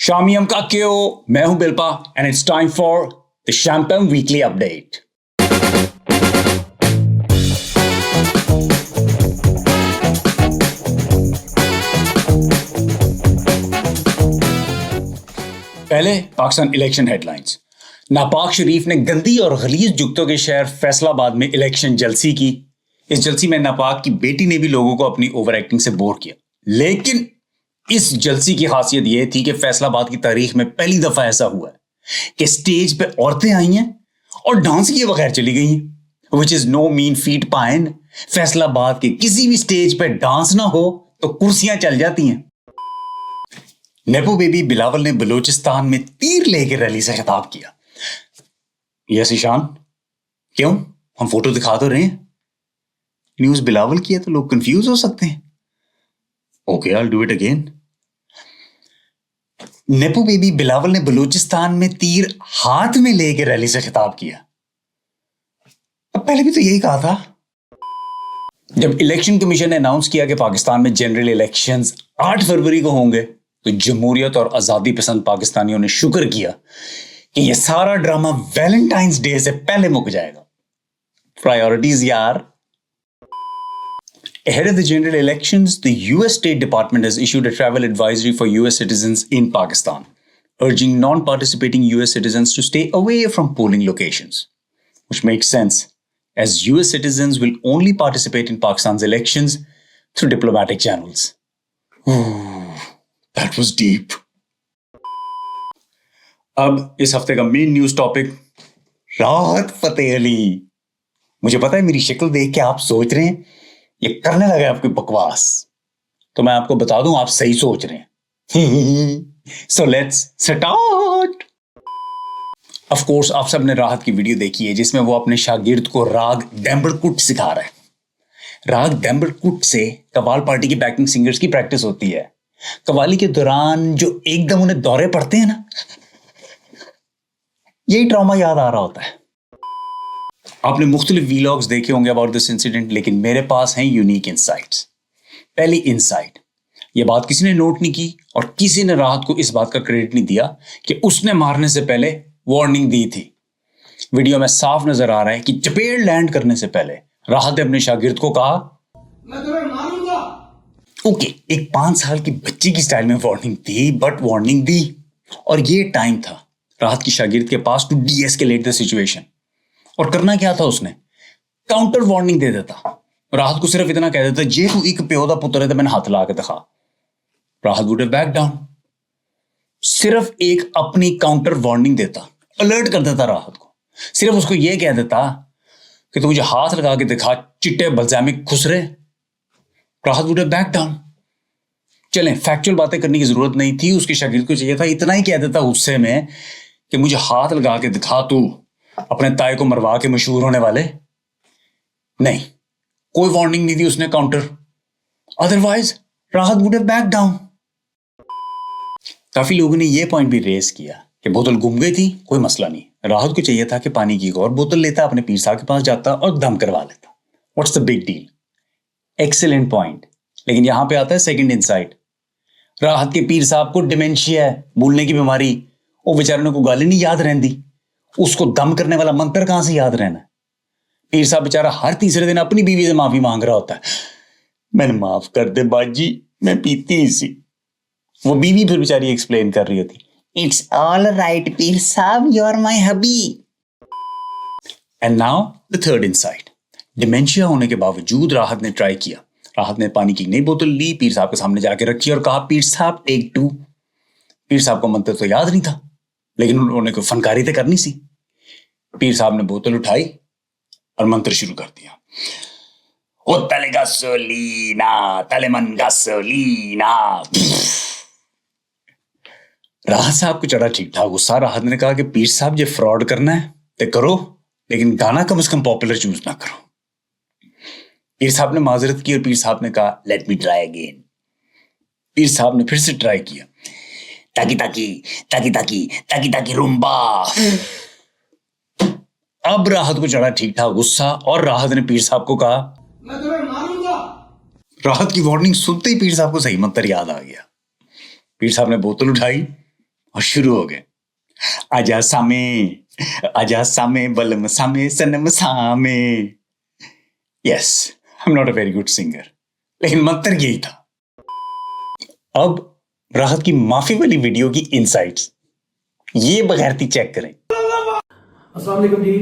शामियम का क्यों। मैं हूं बिल्पा and it's time for the champagne weekly update. पहले पाकिस्तान इलेक्शन हेडलाइंस। नापाक शरीफ ने गंदी और गलीज जुगतों के शहर फैसलाबाद में इलेक्शन जलसी की। इस जलसी में नापाक की बेटी ने भी लोगों को अपनी ओवर एक्टिंग से बोर किया, लेकिन इस जलसी की खासियत यह थी कि फैसलाबाद की तारीख में पहली दफा ऐसा हुआ है कि स्टेज पे औरतें आई हैं और डांस किए बगैर चली गई हैं, which is no mean feat pine. Faisalabad के किसी भी स्टेज पे डांस ना हो तो कुर्सियां चल जाती हैं। नेपो बेबी बिलावल ने बलूचिस्तान में तीर लेकर रैली से खिताब किया। यस ईशान, क्यों? हम फोटो दिखा तो रहे हैं। न्यूज बिलावल की है तो लोग कंफ्यूज हो सकते हैं। Okay, I will do it again. Nepo baby Bilawal ने बलूचिस्तान में तीर हाथ में लेकर रैली से खिताब किया। अब पहले भी तो यही कहा था। जब इलेक्शन कमीशन ने अनाउंस किया कि पाकिस्तान में जनरल इलेक्शंस 8 फरवरी को होंगे, तो जमहूरियत और आजादी पसंद पाकिस्तानियों ने शुक्र किया कि यह सारा ड्रामा वैलेंटाइंस डे से पहले मुक जाएगा। प्रायोरिटीज यार। Ahead of the general elections, the US State Department has issued a travel advisory for US citizens in Pakistan, urging non-participating US citizens to stay away from polling locations. Which makes sense, as US citizens will only participate in Pakistan's elections through diplomatic channels. That was deep. अब इस हफ्ते का main news topic, राहत फतेह अली। मुझे पता है मेरी शक्ल देख के आप सोच रहे हैं ये करने लगे आपकी बकवास, तो मैं आपको बता दूं आप सही सोच रहे हैं। So let's start. Of course आप सब ने राहत की वीडियो देखी है जिसमें वो अपने शागिर्द को राग डेम्बलकुट सिखा रहा है। राग डेम्बलकुट से कव्वाल पार्टी की बैकिंग सिंगर्स की प्रैक्टिस होती है। कव्वाली के दौरान जो एकदम उन्हें दौरे पड़ते हैं ना, यही ट्रॉमा याद आ रहा होता है। आपने मुख्तलिफ वीलॉग्स देखे होंगे अबाउट दिस इंसिडेंट, लेकिन मेरे पास हैं यूनिक इंसाइट्स। पहली इंसाइट, यह बात किसी ने नोट नहीं की और किसी ने राहत को इस बात का क्रेडिट नहीं दिया कि उसने मारने से पहले वार्निंग दी थी। वीडियो में साफ नजर आ रहा है कि चपेट लैंड करने से पहले राहत ने अपने शागिर्द को कहा, मैं तुम्हें मारूंगा। ओके, एक 5 साल की बच्ची की स्टाइल में वार्निंग दी, बट वार्निंग दी। और ये टाइम था राहत की शागिर्द के पास टू डी-एस्केलेट द सिचुएशन। और करना क्या था उसने? काउंटर वार्निंग दे देता। राहत को सिर्फ इतना कह देता, जे तू एक प्यो दा पुत्र है तो मैंने हाथ ला के दिखा। राहत वुड हैव बैक डाउन। सिर्फ एक अपनी काउंटर वार्निंग देता, अलर्ट कर देता राहत को। सिर्फ उसको यह कह देता कि तू मुझे हाथ लगा के दिखा, चिट्टे बलजामिक खुसरे। राहत वुड हैव बैक डाउन। चलें, फैक्चुअल बातें करने की जरूरत नहीं थी। उसके शागिर्द को चाहिए था इतना ही कह देता गुस्से में कि मुझे हाथ लगा के दिखा, तू अपने ताए को मरवा के मशहूर होने वाले। नहीं, कोई वार्निंग नहीं दी उसने काउंटर। अदरवाइज राहत वुड हैव बैक डाउन। काफी लोगों ने यह पॉइंट भी रेस किया कि बोतल गुम गई थी, कोई मसला नहीं। राहत को चाहिए था कि पानी की एक और बोतल लेता, अपने पीर साहब के पास जाता और दम करवा लेता। What's the big deal? Excellent point. लेकिन यहां पे आता है सेकंड इनसाइट। राहत के पीर साहब को डिमेंशिया है, भूलने की बीमारी। वो बेचारे को गाली नहीं याद रहती, उसको दम करने वाला मंत्र कहां से याद रहना? पीर साहब बेचारा हर तीसरे दिन अपनी बीवी से माफी मांग रहा होता है, मैंने माफ कर दे बाजी, मैं पीती ही सी। वो बीवी फिर बेचारी एक्सप्लेन कर रही होती, it's all right Pir Sahab, you are my hubby. And now the third insight. Dementia होने के बावजूद राहत ने ट्राई किया। राहत ने पानी की नई बोतल ली, पीर साहब के सामने जाके रखी और कहा, पीर साहब टेक 2। पीर साहब को मंत्र तो याद नहीं था, लेकिन उन्होंने कोई फनकारी तो करनी सी। पीर साहब ने बोतल उठाई और मंत्र शुरू कर दिया, ओ तले गासोलीना, तलेमन गासोलीना। राहत साहब को चढ़ा ठीक ठाक गुस्सा। राहत ने कहा कि पीर साहब जे फ्रॉड करना है तो करो, लेकिन गाना कम से कम पॉपुलर चूज ना करो। पीर साहब ने माजरत की और पीर साहब ने कहा, लेट मी ट्राई अगेन। पीर साहब ने फिर से ट्राई किया, ताकी ताकी ताकी ताकी ताकी ताकी रुम्बा। अब राहत को चढ़ा ठीक ठाक गुस्सा और राहत ने पीर साहब को कहा, मैं तुम्हें मारूंगा। राहत की वार्निंग सुनते ही पीर साहब को सही मंत्र याद आ गया। पीर साहब ने बोतल उठाई, और शुरू हो गए, आजा सामे बलम सामे सनम सामे। Yes, I am not a very good singer, लेकिन मंत्र यही था। अब राहत की माफी वाली वीडियो की इनसाइट्स ये बगैरती चेक करें। अस्सलाम वालेकुम जी।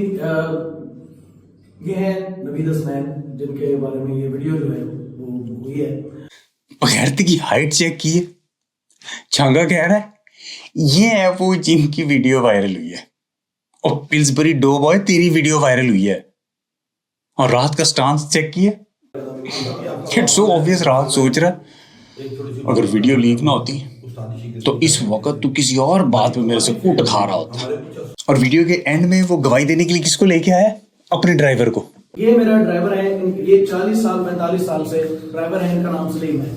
ये है नवीद हसनैन, जिनके बारे में ये वीडियो जो है वो हुई है। बगैरती की हाइट चेक की है। छांगा कह रहा है ये है वो जिनकी वीडियो वायरल हुई है। और पिल्सबरी डो बॉय तेरी वीडियो वायरल हुई है। और राहत का स्टांस चेक किया। इट्स सो ऑब्वियस, राहत सोच रहा अगर वीडियो लीक ना होती तो इस वक्त तू किसी और बात में मेरे से कूट खा रहा होता। और वीडियो के एंड में वो गवाही देने के लिए किसको लेके आया? अपने ड्राइवर को। ये मेरा ड्राइवर है, ये 40 साल 45 साल से ड्राइवर है, इनका नाम सलीम है।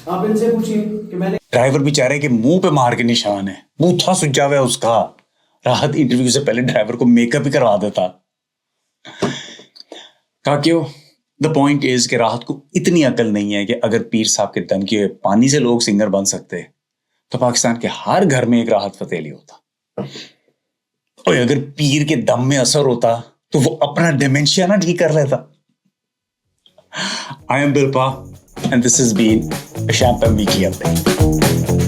आप इनसे पूछिए कि मैंने ड्राइवर बेचारे के मुंह पे मार के निशान है, बूथा सुझा हुआ है उसका। राहत इंटरव्यू से पहले ड्राइवर को मेकअप ही करवा देता। कहा क्यों? द पॉइंट इज कि राहत को इतनी अकल नहीं है कि अगर पीर साहब के दम के पानी से लोग सिंगर बन सकते तो पाकिस्तान के हर घर में एक राहत फतेह होता। और अगर पीर के दम में असर होता तो वो अपना डिमेंशिया ना ठीक कर लेता। आई एम बिल्पा and this is been a champagne weekly update.